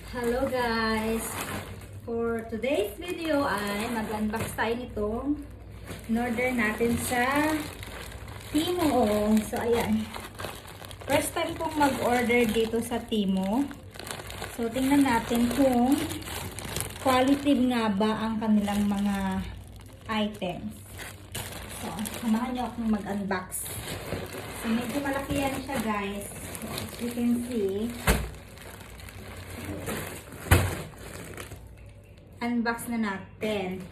Hello guys! For today's video ay mag-unbox tayo nitong in-order natin sa Temu. So ayan, first time kong mag-order dito sa Temu. So tingnan natin kung quality nga ba ang kanilang mga items. So samahan nyo akong mag-unbox. So medyo malaki yan siya guys. So, as you can see, unbox na natin.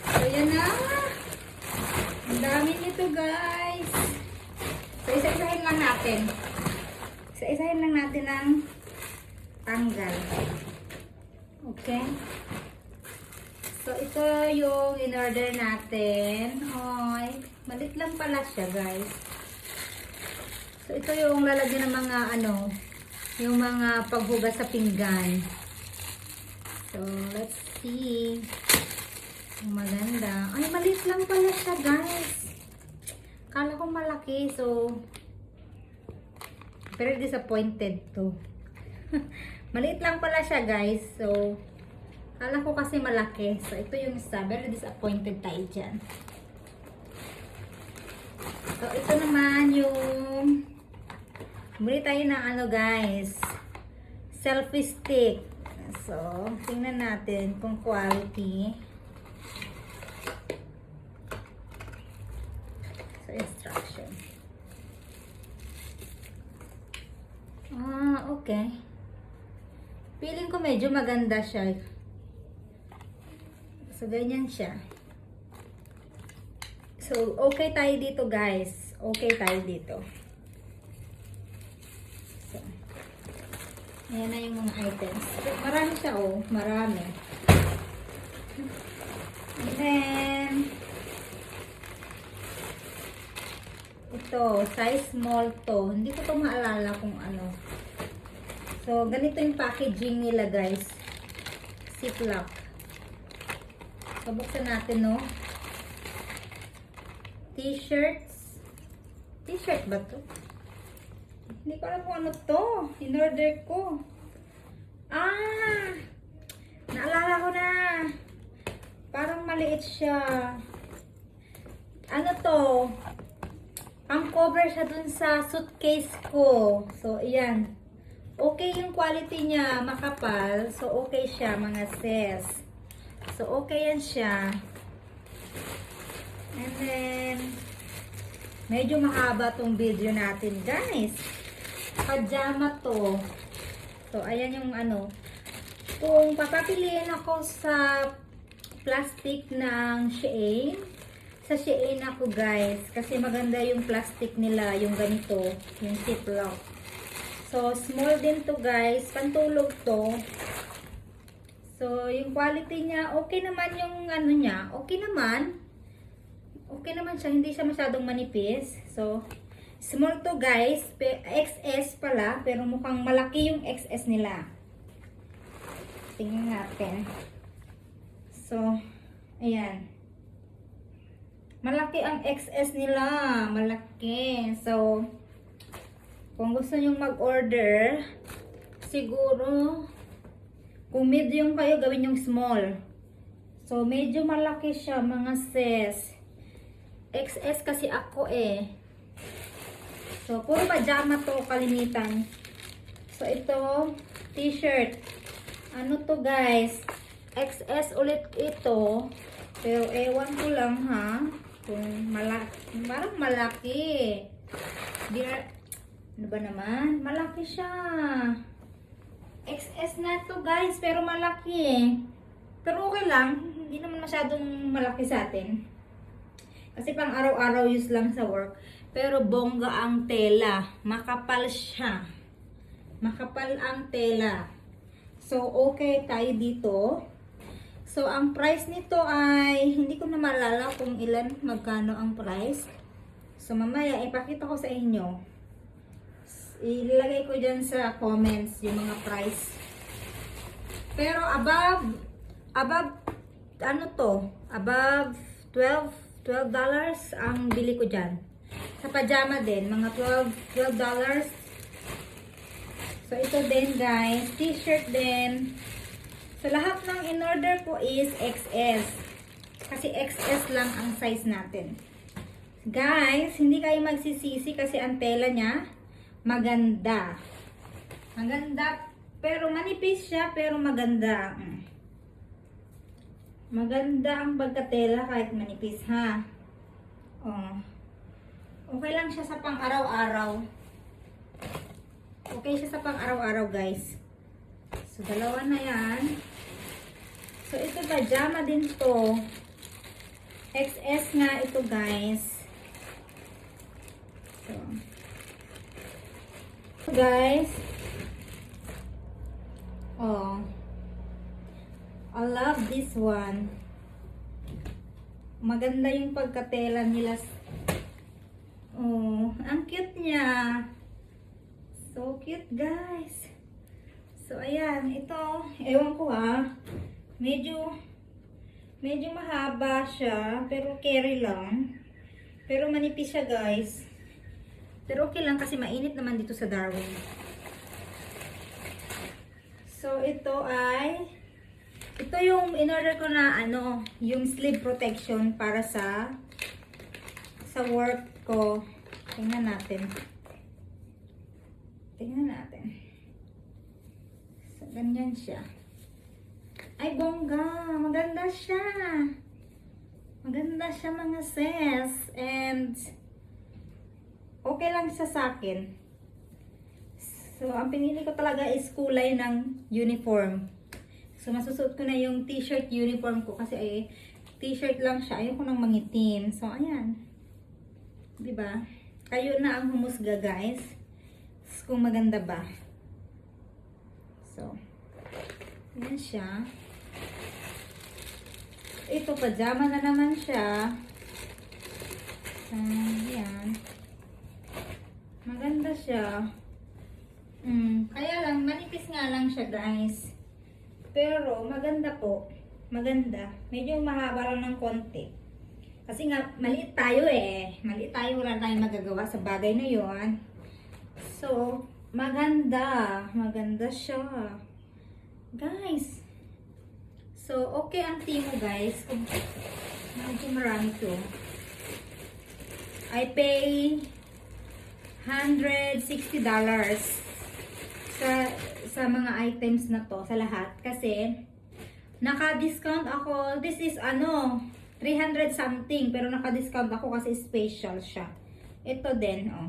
So yan na. Ang dami nito guys. So, isa-isahin lang natin. Isa-isahin lang natin ang tanggal. Okay? So, ito yung in-order natin. Ay, malit lang pala siya, guys. So, ito yung lalagyan ng mga, yung mga paghugas sa pinggan. So, let's see. Ang maganda. Ay, malit lang pala siya, guys. Kala ko malaki, so pero disappointed to. Maliit lang pala siya guys, so kala ko kasi malaki. So ito yung isa, very disappointed tayo dyan. So ito naman yung bili tayo ng guys, selfie stick. So tingnan natin kung quality. Instruction. Okay. Feeling ko medyo maganda siya. So, ganyan siya. So, okay tayo dito, guys. Okay tayo dito. So, ayan na yung mga items. Marami siya, oh. Marami. And then, ito, size small to. Hindi ko to maalala kung ano. So, ganito yung packaging nila, guys. Ziploc. So, buksan natin, no? T-shirts. T-shirt ba to? Hindi ko alam kung ano to. In-order ko. Naalala ko na. Parang maliit siya. Ano to? Ang cover siya dun sa suitcase ko. So, ayan. Okay yung quality niya. Makapal. So, okay siya, mga sis. So, okay yan siya. And then, medyo mahaba tong video natin, guys. Pajama to. So, ayan yung Kung papapiliin ako sa plastic ng Shein, sa Shein ako guys, kasi maganda yung plastic nila, yung ganito, yung Ziploc. So, small din to guys, pantulog to. So, yung quality niya, okay naman yung niya, okay naman. Okay naman siya, hindi siya masyadong manipis. So, small to guys, XS pala, pero mukhang malaki yung XS nila. Tingnan natin. So, ayan. Malaki ang XS nila. Malaki. So, kung gusto nyo mag-order, siguro, kung medium kayo, gawin yung small. So, medyo malaki siya, mga sis. XS kasi ako eh. So, puro pajama to, kalimitan. So, ito, t-shirt. Ano to guys? XS ulit ito. Pero, ewan ko lang ha. Kung malaki, parang malaki. Ano ba naman? Malaki siya. XS na to guys, pero malaki. Pero okay lang. Hindi naman masyadong malaki sa atin. Kasi pang araw-araw use lang sa work. Pero bongga ang tela. Makapal siya. Makapal ang tela. So, okay tayo dito. So, ang price nito ay, hindi ko na maalala kung magkano ang price. So, mamaya, ipakita ko sa inyo. Ilalagay ko dyan sa comments yung mga price. Pero, above, ano to? Above $12 ang bili ko dyan. Sa pajama din, mga $12. So, ito din guys, t-shirt din. So, lahat ng in-order ko is XS. Kasi XS lang ang size natin. Guys, hindi kayo magsisisi kasi ang tela niya, maganda. Maganda, pero manipis siya, pero maganda. Maganda ang pagkatela kahit manipis, ha? Oh. Okay lang siya sa pang-araw-araw. Okay siya sa pang-araw-araw, guys. So, dalawa na yan. So, ito pajama din to. XS nga ito, guys. So, guys. Oh. I love this one. Maganda yung pagkatela nila. Oh, ang cute niya. So cute, guys. So, ayan. Ito, ewan ko ha. Medyo mahaba siya. Pero carry lang. Pero manipis siya, guys. Pero okay lang kasi mainit naman dito sa Darwin. So, ito yung in-order ko na yung sleeve protection para sa work ko. Tingnan natin. So, ganyan siya. Ay, bongga. Maganda siya. Maganda siya, mga sis. And, okay lang siya sa akin. So, ang pinili ko talaga is kulay ng uniform. So, masusuot ko na yung t-shirt uniform ko kasi t-shirt lang siya. Ayoko nang mangitim. So, ayan. Diba? Kayo na ang humusga, guys. Kung maganda ba. So, yan siya. Ito, pajama na naman siya. Yan. Maganda siya. Kaya lang, manipis nga lang siya, guys. Pero, maganda po. Maganda. Medyo mahaba lang ng konti. Kasi nga, maliit tayo eh. Maliit tayo, wala tayong magagawa sa bagay na yon. So, maganda. Maganda siya. Guys. So, okay ang timo, guys. Kung medyo marami to. I pay $160 sa mga items na to, sa lahat. Kasi, naka-discount ako. This is 300 something. Pero naka-discount ako kasi special siya. Ito din, oh.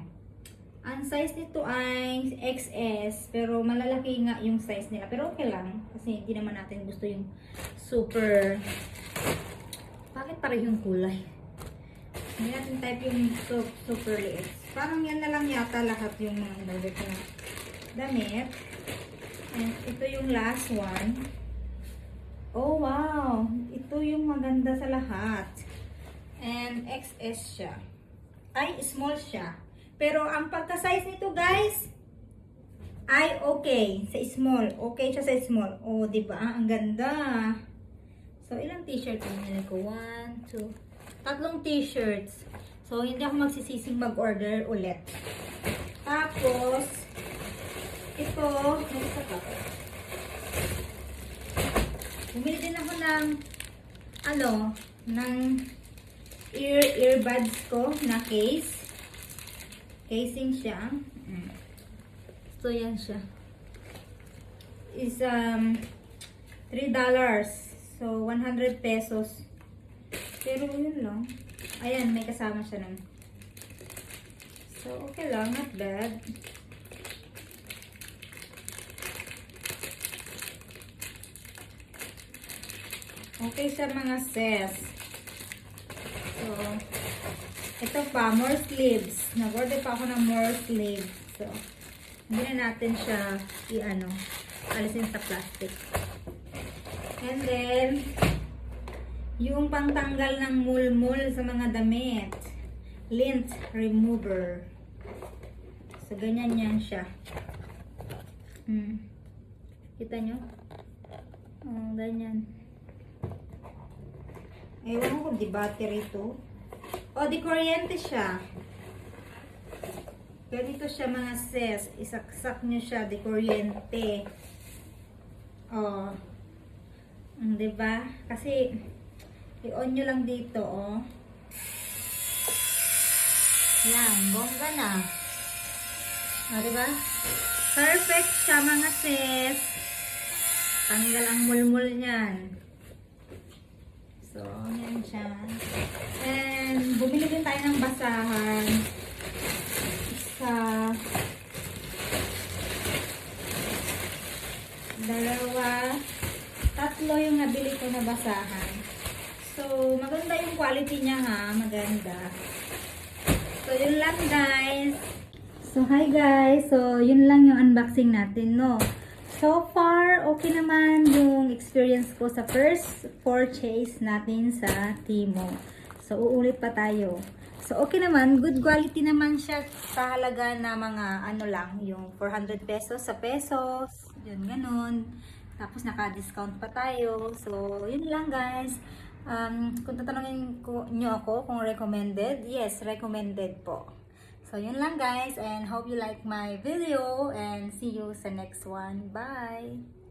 Ang size nito ay XS, pero malalaki nga yung size nila. Pero okay lang, kasi hindi naman natin gusto yung super... Bakit pareho yung kulay? Hindi natin type yung super liit. Parang yan na lang yata lahat yung mga in-order ko na damit. And ito yung last one. Oh wow! Ito yung maganda sa lahat. And XS siya. Ay, small siya. Pero ang pagka-size nito, guys, ay okay sa small. Okay siya sa small. Oh, di ba? Ang ganda. So, ilang t-shirt ang nilagay ko? 1, 2, 3 t-shirts. So, hindi ako magsisising mag-order ulit. Tapos, ito, isa pa. Bumili din ako ng earbuds ko na case. Casing siya. So, yan siya. Is $3. So, 100 pesos. Pero, yun lang. Ayan, may kasama siya nun. So, okay lang. Not bad. Okay siya, mga sis. So, ito pa, more sleeves. Nag-order pa ako ng more sleeves. So, hindi na natin siya alisin sa plastic. And then, yung pangtanggal ng mulmul sa mga damit. Lint remover. So, ganyan yan siya. Kita nyo? Oh, ganyan. Ewan ko, di battery to. Oh, di kuryente siya. Ganito siya mga sis. Isaksak nyo siya, di kuryente. Oh. Diba? Kasi, i-on nyo lang dito, oh. Yan, bongga na. Oh, diba? Perfect siya mga sis. Tanggal ang mulmul niyan. So, yan siya. And, bumili din tayo ng basahan. Isa, dalawa, tatlo yung nabili ko na basahan. So, maganda yung quality niya ha. Maganda. So, yun lang guys. So, hi guys. So, yun lang yung unboxing natin, no? So far, okay naman yung experience ko sa first purchase natin sa Timo. So, uulit pa tayo. So, okay naman. Good quality naman siya sa halaga na mga ano lang, yung 400 pesos sa pesos. Yun, ganun. Tapos, naka-discount pa tayo. So, yun lang guys. Kung tatanungin nyo ako kung recommended, yes, recommended po. So, yun lang guys, and hope you like my video, and see you sa next one. Bye!